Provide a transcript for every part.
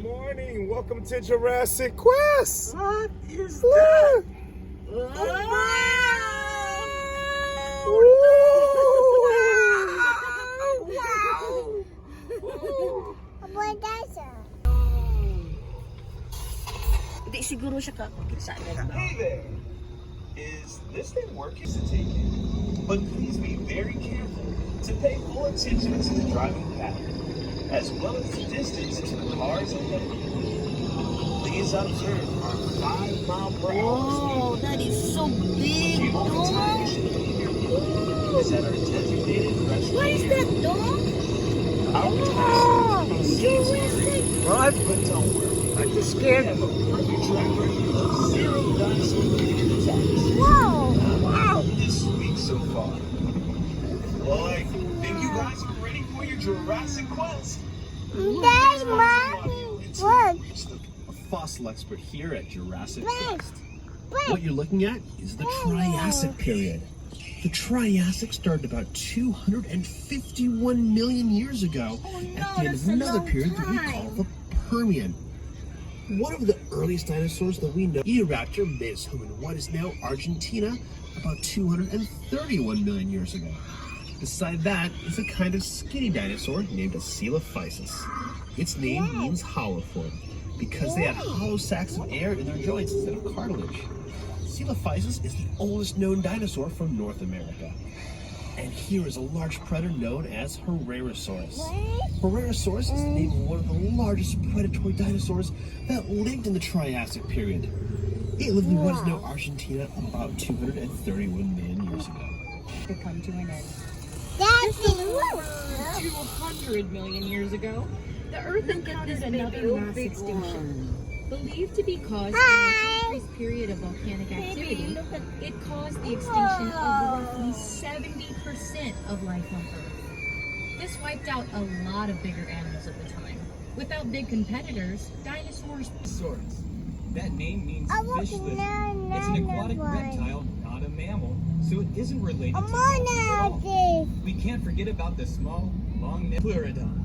morning. Welcome to Jurassic Quest. What is that? Hindi siguro siya kakakit sa akin. Hey there. Is this thing working to take you? But please be very careful to pay full attention to the driving pattern, as well as the distance to the cars ahead. Please observe our 5-mile-per-hour Whoa, that is so big, The only time you dog. should leave your vehicle is at our designated rest What is that, dog? Our Oh, task Jurassic. What? But don't worry. I'm just scared. We have a perfect track record of 0 dinosaur-related attacks. Wow. Wow. This week so far. Well, I think you guys are ready for your Jurassic Quest. That's Mommy. Look. A fossil expert here at Jurassic Look. Quest. What you're looking at is the Triassic period. The Triassic started about 251 million years ago Oh, no, at the end that's of a another long period that we time. call the Permian. One of the earliest dinosaurs that we know, Raptor, made its home in what is now Argentina about 231 million years ago. Beside that is a kind of skinny dinosaur named a Coelophysis. Its name means hollow form because they had hollow sacs of air in their joints instead of cartilage. Coelophysis is the oldest known dinosaur from North America. And here is a large predator known as Herrerasaurus. Herrerasaurus is the name of one of the largest predatory dinosaurs that lived in the Triassic period. It lived in what is now Argentina about 231 million years ago. To come to an end. That's This is around 200 million years ago. The Earth encountered another mass extinction. Believed to be caused by an increased period of volcanic activity, it caused the extinction of roughly 70% of life on Earth. This wiped out a lot of bigger animals at the time. Without big competitors, dinosaurs. That name means I want fish to lizard. know It's an aquatic one. reptile, not a mammal, so it isn't related to I'm dolphins at all. on this. We can't forget about the small, long-necked Pleurodon.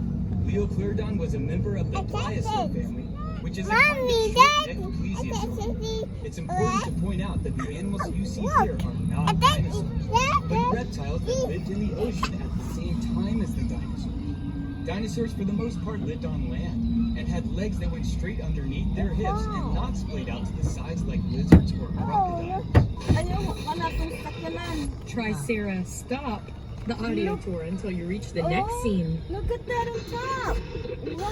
Pleurodon was a member of the I got pliosaur it. family, which is a Mommy, kind of Daddy, short-necked I plesiosaur. can't see. It's important to point out that the animals you see Look. here are not dinosaurs, but reptiles that lived in the ocean at the same time as the dinosaurs. Dinosaurs, for the most part, lived on land and had legs that went straight underneath their hips and not splayed out to the sides like lizards or crocodiles. Tricera, stop the audio tour until you reach the next scene. Look at that on top. Wow.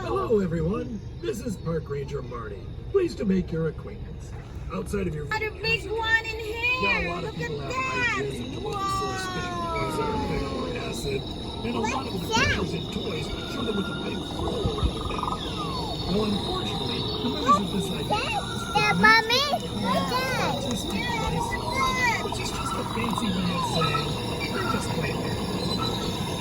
Hello everyone, this is Park Ranger Marty. Pleased to make your acquaintance. Outside of your Got a big one in now, a here. lot of Look at people have that. ideas into what the source spitting poison or or acid, and a lot of the pictures and toys show them with a big hole around their neck. Well, unfortunately, the members of this idea That Mommy? What's that? artistic device, which is just a fancy way of saying they're just playing there.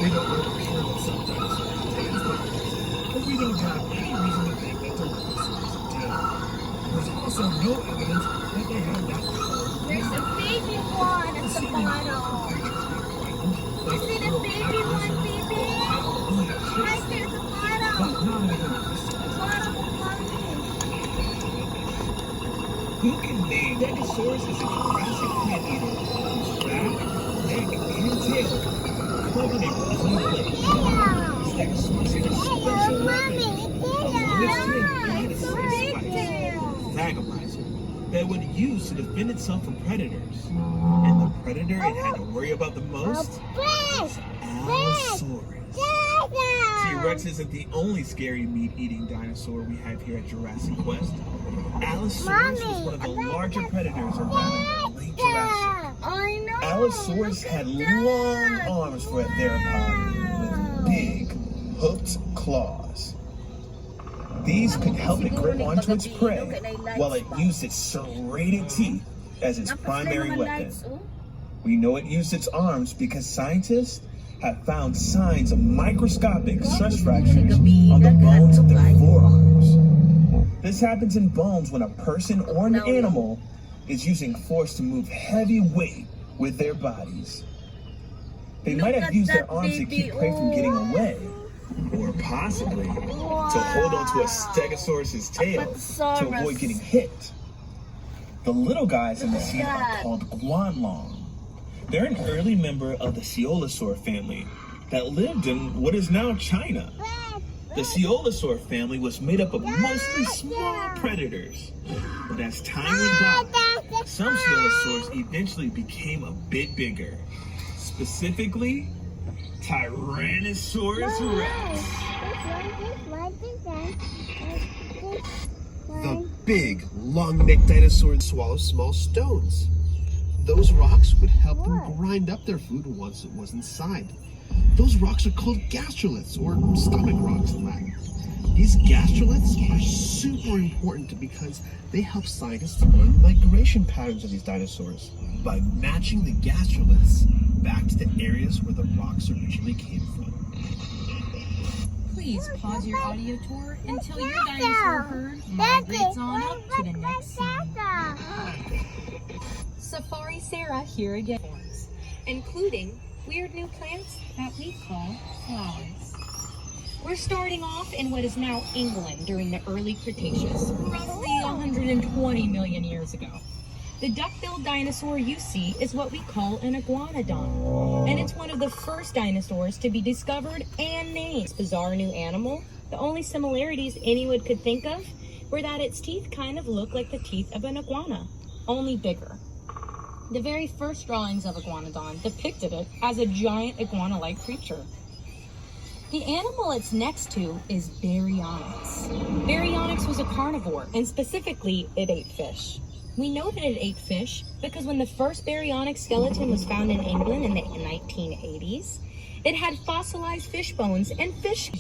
We don't know for sure that some dinosaurs contains weapons, but we don't have any reason to think that the dinosaurs did. There's also no evidence that they had that power. There's a baby one at the bottom. Is it a baby one, baby? Right there at the bottom. But not evidence. Bottom of Who can name Dinosaurs is a Jurassic plant eater whose back, neck, and tail covered in blue plates. Dinosaurs had a special weapon. It's so big tail. Vagabondizer that would use to defend itself from predators. And the predator it had to worry about the most was Allosaurus. T-Rex isn't the only scary meat-eating dinosaur we have here at Jurassic Quest. Allosaurus was one of the larger predators around in the late Jurassic. I know. Allosaurus had long arms for a theropod with big, hooked claws. These could help it grip onto its prey while it used its serrated teeth as its primary weapon. We know it used its arms because scientists have found signs of microscopic stress fractures on the bones of their forearms. This happens in bones when a person or an animal is using force to move heavy weight with their bodies. They might have used their arms to keep prey from getting away, Or possibly to hold onto a Stegosaurus's tail to avoid getting hit. The little guys in the sea are called Guanlong. They're an early member of the Coelophysis family that lived in what is now China. The Coelophysis family was made up of mostly small predators. But as time went by, some Coelophysis eventually became a bit bigger. Specifically, Tyrannosaurus Rex. The big, long-necked dinosaurs swallow small stones. Those rocks would help them grind up their food once it was inside. Those rocks are called gastroliths, or stomach rocks in Latin. These gastroliths are super important because they help scientists learn the migration patterns of these dinosaurs by matching the gastroliths back to the areas where the rocks originally came from. Please pause your audio tour until your dinosaur herd migrates on up to the next scene. Safari Sarah here again, including weird new plants that we call flowers. We're starting off in what is now England during the early Cretaceous, roughly 120 million years ago. The duck-billed dinosaur you see is what we call an Iguanodon, and it's one of the first dinosaurs to be discovered and named. This bizarre new animal, the only similarities anyone could think of were that its teeth kind of look like the teeth of an iguana, only bigger. The very first drawings of Iguanodon depicted it as a giant iguana-like creature. The animal it's next to is Baryonyx. Baryonyx was a carnivore, and specifically, it ate fish. We know that it ate fish because when the first Baryonyx skeleton was found in England in the 1980s, it had fossilized fish bones and fish.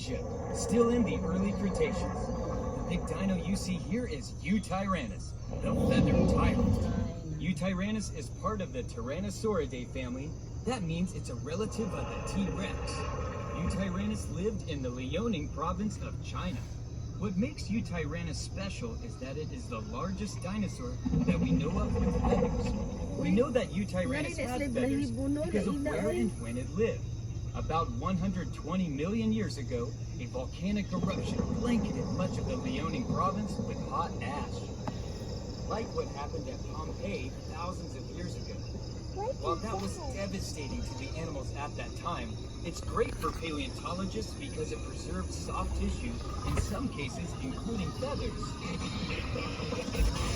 Still in the early Cretaceous. The big dino you see here is Utyrannus, the feathered tyrant. Utyrannus is part of the Tyrannosauridae family. That means it's a relative of the T-Rex. Utyrannus lived in the Liaoning province of China. What makes Utyrannus special is that it is the largest dinosaur that we know of with feathers. We know that Utyrannus had feathers because of where and when it lived. About 120 million years ago, a volcanic eruption blanketed much of the Liaoning province with hot ash. Like what happened at Pompeii thousands of years ago. While that was devastating to the animals at that time, it's great for paleontologists because it preserved soft tissue, in some cases including feathers.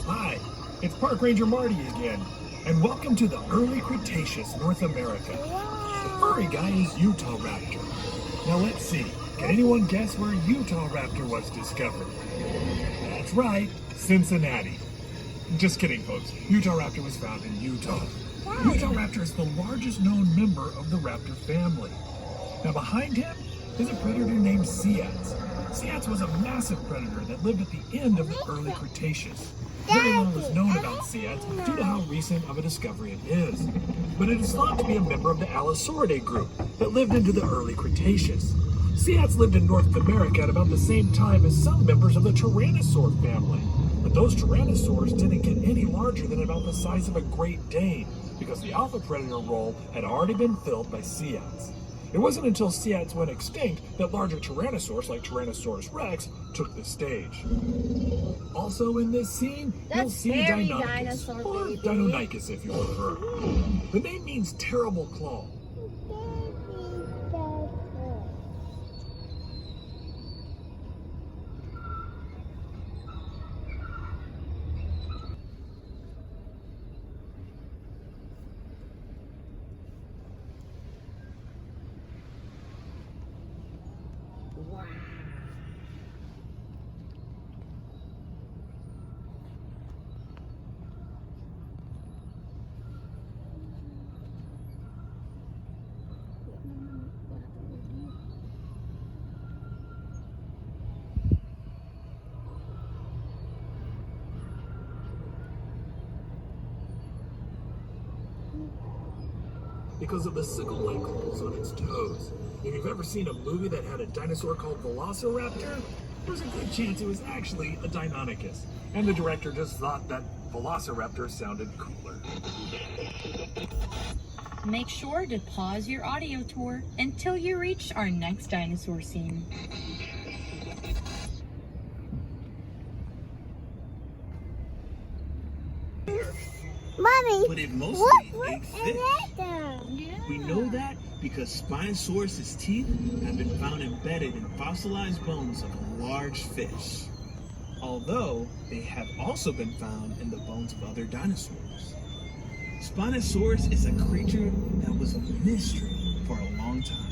Hi, it's Park Ranger Marty again, and welcome to the early Cretaceous North America. The furry guy is Utahraptor. Now let's see, can anyone guess where Utahraptor was discovered? That's right, Cincinnati. Just kidding, folks. Utahraptor was found in Utah. Utahraptor is the largest known member of the raptor family. Now behind him is a predator named Seats. Seats was a massive predator that lived at the end of the early Cretaceous. Very little is known about Seats due to how recent of a discovery it is. But it is thought to be a member of the Allosauridae group that lived into the early Cretaceous. Seats lived in North America at about the same time as some members of the Tyrannosaur family. But those tyrannosaurs didn't get any larger than about the size of a Great Dane, because the alpha predator role had already been filled by Seats. It wasn't until Seats went extinct that larger tyrannosaurs like Tyrannosaurus Rex took the stage. Also in this scene, you'll see Deinonychus, or Deinonychus if you prefer. The name means terrible claw. Because of the sickle-like holes on its toes. If you've ever seen a movie that had a dinosaur called Velociraptor, there's a good chance it was actually a Deinonychus, and the director just thought that Velociraptor sounded cooler. Make sure to pause your audio tour until you reach our next dinosaur scene. Mommy, But it mostly what ate is fish. that? We know that because Spinosaurus' teeth have been found embedded in fossilized bones of large fish. Although they have also been found in the bones of other dinosaurs. Spinosaurus is a creature that was a mystery for a long time.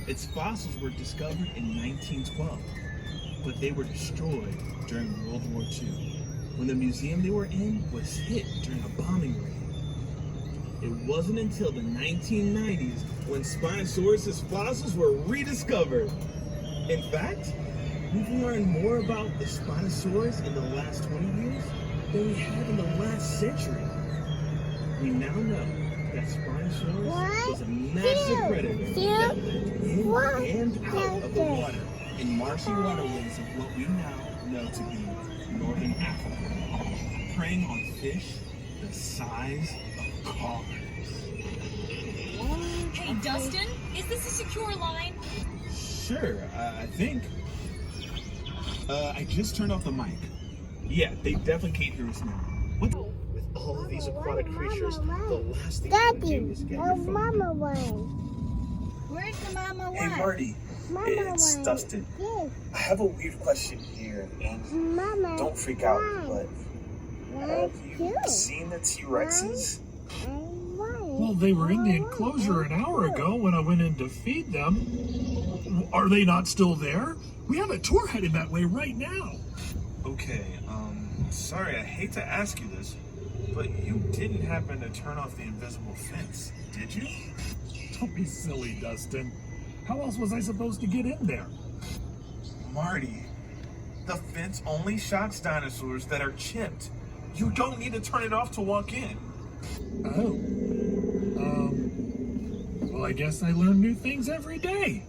Its fossils were discovered in 1912, but they were destroyed during World War II, when the museum they were in was hit during a bombing raid. It wasn't until the 1990s when Spinosaurus' fossils were rediscovered. In fact, we've learned more about the Spinosaurus in the last 20 years than we have in the last century. We now know that Spinosaurus was a massive predator that lived in and out of the water in marshy waterways of what we now know to be northern Africa, preying on fish the size of cars. Hey, Dustin, is this a secure line? Sure, I think. I just turned off the mic. Yeah, they definitely can't hear us now. What? With all of these aquatic creatures, the last thing you want to do Daddy, is get your oh, phone. Mama one. Where's the mama Hey, one? Marty. Mama It's one. Dustin. Yes, I have a weird question here, and Mama. don't freak out, but One, have you two. seen the T-Rexes? And one. Well, they were in the enclosure an hour ago when I went in to feed them. Are they not still there? We have a tour headed that way right now. Okay, sorry, I hate to ask you this, but you didn't happen to turn off the invisible fence, did you? Don't be silly, Dustin. How else was I supposed to get in there? Marty, the fence only shocks dinosaurs that are chipped. You don't need to turn it off to walk in. Oh. Well, I guess I learn new things every day.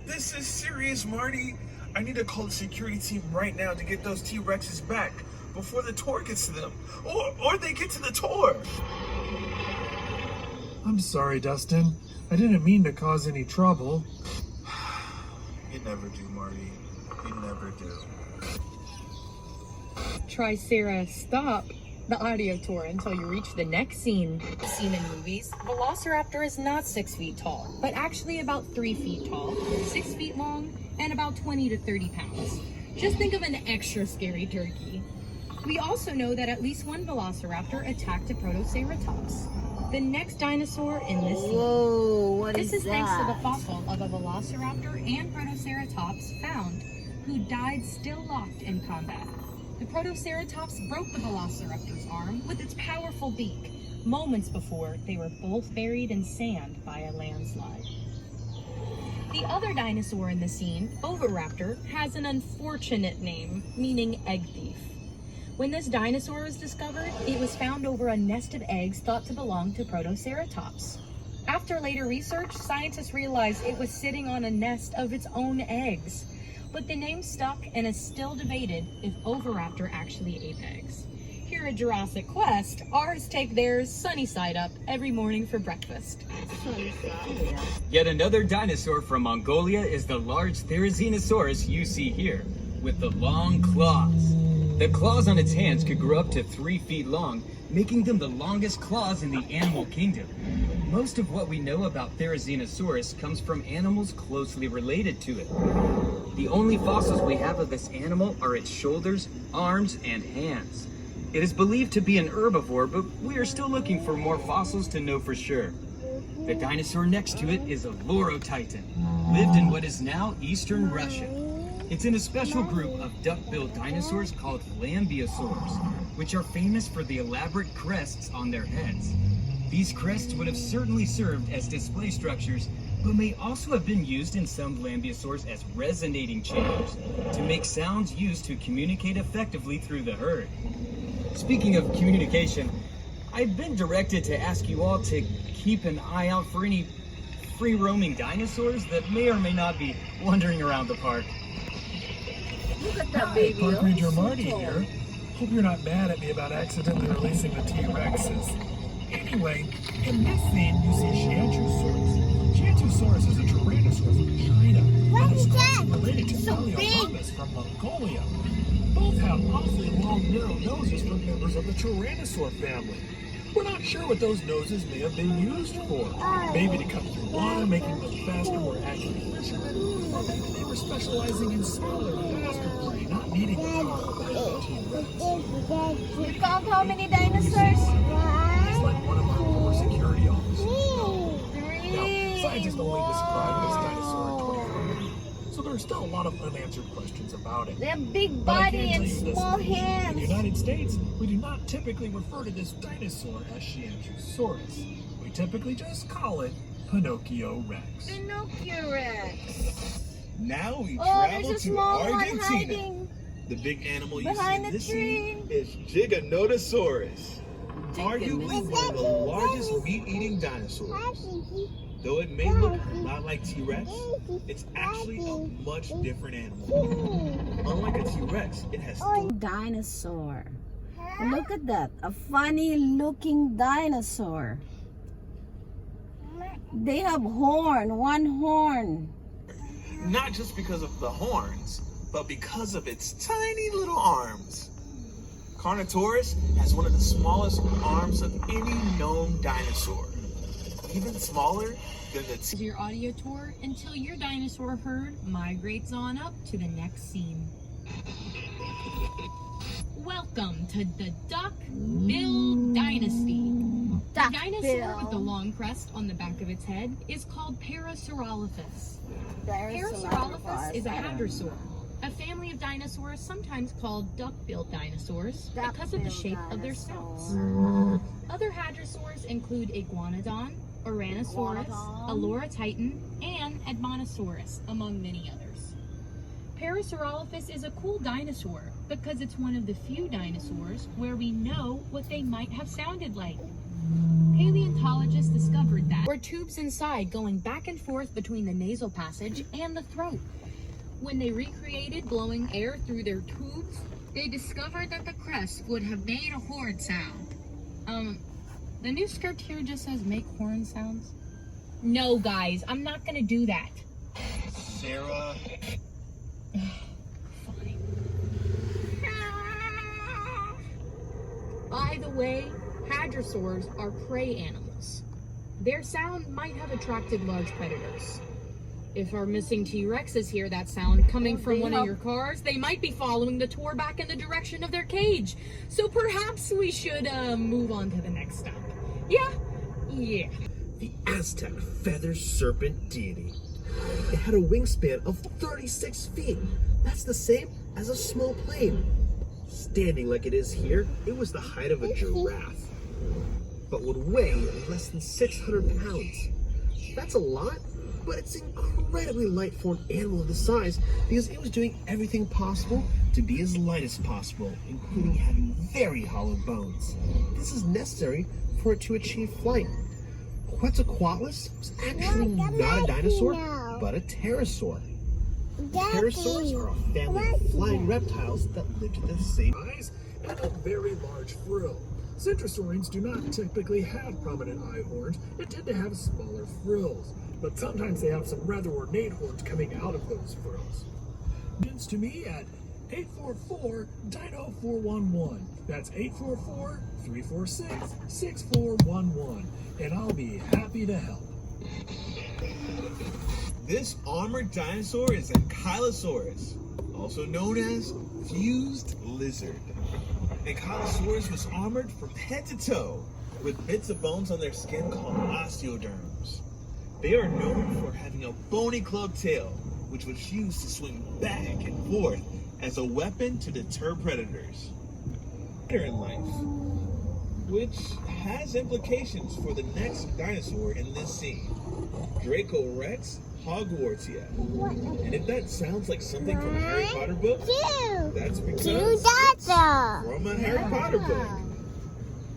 This is serious, Marty. I need to call the security team right now to get those T-Rexes back before the tour gets to them. Or they get to the tour. I'm sorry, Dustin. I didn't mean to cause any trouble. You never do, Marty. You never do. Tricera, stop the audio tour until you reach the next scene. Seen in movies, Velociraptor is not 6 feet tall, but actually about 3 feet tall, 6 feet long, and about 20 to 30 pounds. Just think of an extra scary turkey. We also know that at least one Velociraptor attacked a Protoceratops, the next dinosaur in this scene. Whoa, what This is thanks to that? the fossil of a Velociraptor and Protoceratops found, who died still locked in combat. The Protoceratops broke the Velociraptor's arm with its powerful beak, moments before they were both buried in sand by a landslide. The other dinosaur in the scene, Oviraptor, has an unfortunate name, meaning egg thief. When this dinosaur was discovered, it was found over a nest of eggs thought to belong to Protoceratops. After later research, scientists realized it was sitting on a nest of its own eggs. But the name stuck and is still debated if Oviraptor actually ate eggs. Here at Jurassic Quest, ours take theirs sunny side up every morning for breakfast. Yet another dinosaur from Mongolia is the large Therazinosaurus you see here, with the long claws. The claws on its hands could grow up to 3 feet long, making them the longest claws in the animal kingdom. Most of what we know about Therazinosaurus comes from animals closely related to it. The only fossils we have of this animal are its shoulders, arms, and hands. It is believed to be an herbivore, but we are still looking for more fossils to know for sure. The dinosaur next to it is a Lauro Titan, lived in what is now eastern Russia. It's in a special group of duck-billed dinosaurs called Lambeosaurs, which are famous for the elaborate crests on their heads. These crests would have certainly served as display structures, but may also have been used in some Lambeosaurs as resonating chambers to make sounds used to communicate effectively through the herd. Speaking of communication, I've been directed to ask you all to keep an eye out for any free-roaming dinosaurs that may or may not be wandering around the park. Look at that Hi, baby. Park Oh, Ranger so Marty tall. here. Hope you're not mad at me about accidentally releasing the T-Rexes. Anyway, in this scene, you see Scientosaurus. Scientosaurus is a tyrannosaur from China. What and is is that? closely related to So big. Coelophysis from Mongolia. Both have awfully long, narrow noses for members of the Tyrannosaur family. We're not sure what those noses may have been used for. Maybe to cut through water, making them faster, more accurate fishermen, or maybe they were specializing in smaller, faster prey, not needing the power of a T-Rex. We found how many dinosaurs? He's like one of our core security officers. Three. Now, scientists only described this dinosaur in 2011, so there are still a lot of unanswered questions about it. They have big But I body can tell and you this small much. In the hands. United States, we do not typically refer to this dinosaur as Scientosaurus. We typically just call it Pinocchio Rex. Pinocchio Rex. Now we Oh, travel there's a to small one Argentina. hiding. The big animal you see Behind in the this tree. scene is Giganotosaurus. Arguably one of the largest meat-eating dinosaurs. Though it may look a lot like T-Rex, it's actually a much different animal. Unlike a T-Rex, it has Dinosaur. Look at that. A funny looking dinosaur. They have one horn. not just because of the horns, but because of its tiny little arms. Carnotaurus has one of the smallest arms of any known dinosaur. Even smaller than the Your audio tour until your dinosaur herd migrates on up to the next scene. Welcome to the Duck-Bill Dynasty. The dinosaur with the long crest on the back of its head is called Parasaurolophus. Parasaurolophus is a hadrosaur, a family of dinosaurs sometimes called duck-billed dinosaurs because of the shape of their snouts. Other hadrosaurs include Iguanodon, Herrerasaurus, Lauro Titan, and Edmontosaurus, among many others. Parasaurolophus is a cool dinosaur because it's one of the few dinosaurs where we know what they might have sounded like. Paleontologists discovered that there were tubes inside going back and forth between the nasal passage and the throat. When they recreated blowing air through their tubes, they discovered that the crest would have made a horn sound. The new script here just says make horn sounds. No, guys, I'm not gonna do that. Sarah. Fine. By the way, hadrosaurs are prey animals. Their sound might have attracted large predators. If our missing T-Rexes hear that sound coming from one of your cars, they might be following the tour back in the direction of their cage. So perhaps we should move on to the next stop. Yeah. The Aztec feather serpent deity. It had a wingspan of 36 feet. That's the same as a small plane. Standing like it is here, it was the height of a giraffe, but would weigh less than 600 pounds. That's a lot, but it's an incredibly light for an animal of this size because it was doing everything possible to be as light as possible, including having very hollow bones. This is necessary for it to achieve flight. Quetzalcoatlus was actually not a dinosaur, but a pterosaur. Pterosaurs are a family of flying reptiles that lived at the same Eyes and a very large frill. Centrosaurians do not typically have prominent eye horns and tend to have smaller frills, but sometimes they have some rather ornate horns coming out of those frills. Mentions to me at 844-DINO-411. That's 844-346-6411, and I'll be happy to help. This armored dinosaur is Ankylosaurus, also known as fused lizard. Ankylosaurus was armored from head to toe with bits of bones on their skin called osteoderms. They are known for having a bony club tail, which was used to swing back and forth as a weapon to deter predators. Later in life, which has implications for the next dinosaur in this scene, Dracorex Hogwartia. And if that sounds like something from a Harry Potter book, that's because it's from a Harry Potter book.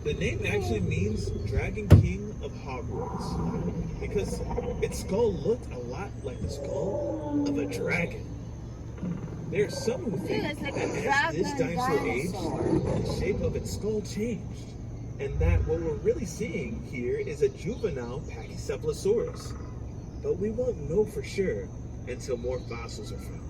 The name actually means Dragon King of Hogwarts because its skull looked a lot like the skull of a dragon. There are some who think that as this dinosaur aged, the shape of its skull changed. This is necessary for it to achieve flight. and that what we're really seeing here is a juvenile Pachycephalosaurus. But we won't know for sure until more fossils are found.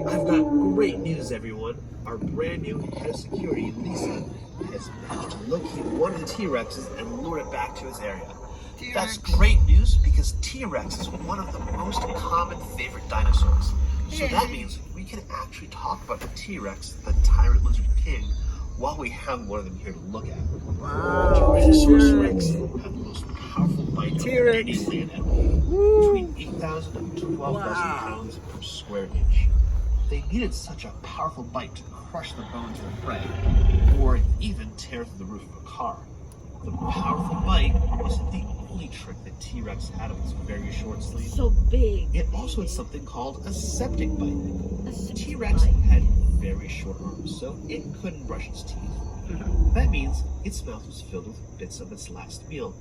I've got great news, everyone. Our brand new head of security, Lisa, has managed to locate one of the T-Rexes and lure it back to his area. That's great news because T-Rex is one of the most common favorite dinosaurs. So that means we can actually talk about the T-Rex, the tyrant lizard king, while we have one of them here to look at. Tyrannosaurus Rex have the most powerful bite of any land animal, between 8,000 and 12,000 pounds per square inch. They needed such a powerful bite to crush the bones of the prey, or even tear through the roof of a car. The powerful bite wasn't the only trick that T-Rex had up its very short sleeve. So big. It also had something called a septic bite. T-Rex had very short arms, so it couldn't brush its teeth. That means its mouth was filled with bits of its last meal,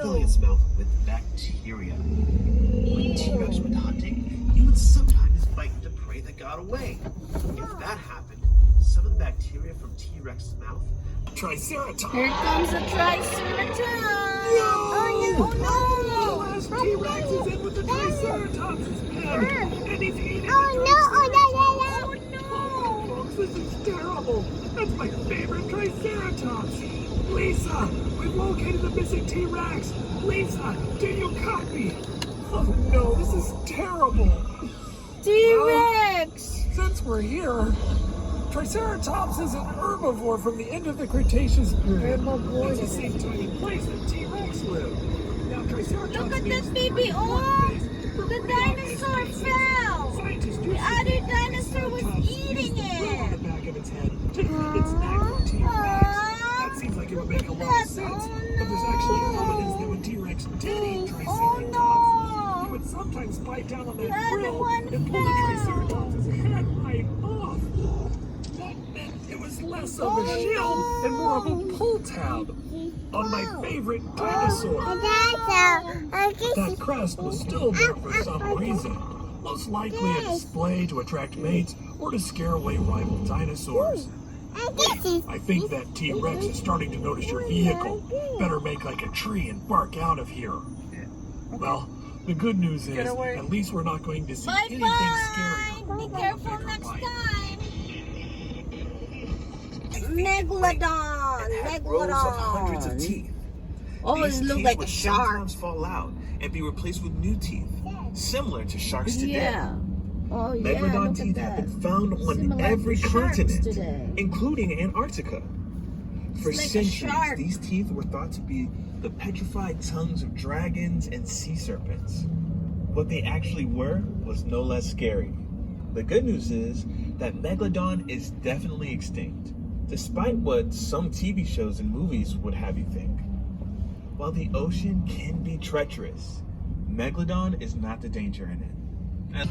filling its mouth with bacteria. When T-Rex went hunting, it would sometimes bite into prey that got away. If that happened, some of the bacteria from T-Rex's mouth, Triceratops. Here comes a Triceratops. Oh no! The last T-Rex is in with the Triceratops' head, and he's eating Oh Oh, folks, this is terrible. That's my favorite Triceratops. Lisa, we've located the missing T-Rex. Lisa, do you copy? Oh no, this is terrible. T-Rex. Since we're here, Triceratops is an herbivore from the end of the Cretaceous period. It's the same time and place that T-Rex lived. Now, Triceratops Look at means this baby orb! The dinosaur fell! Scientists The other dinosaur was eating on the it! back of its head to eat its neck for T-Rex. That seems like it would make a lot of sense, but there's actually evidence that when T-Rex did eat Triceratops, he would sometimes bite down on that frill and pull the Triceratops' head right off. That meant it was less of a shield and more of a pull tab on my favorite dinosaur. That crest was still there for some reason. Most likely a display to attract mates or to scare away rival dinosaurs. I think that T-Rex is starting to notice your vehicle. Better make like a tree and bark out of here. Well, the good news is, at least we're not going to see anything scary. Be careful next time! Megalodon. Rows of hundreds of Megalodon. teeth. Oh, it These looks teeth like a would shark. sometimes fall out and be replaced with new teeth, similar to sharks today. Yeah. Oh yeah. Megalodon Look at teeth that. have been found on Similar every to sharks continent, today. including Antarctica. For It's like a centuries, shark. these teeth were thought to be the petrified tongues of dragons and sea serpents. What they actually were was no less scary. The good news is that Megalodon is definitely extinct, despite what some TV shows and movies would have you think. While the ocean can be treacherous, Megalodon is not the danger in it. And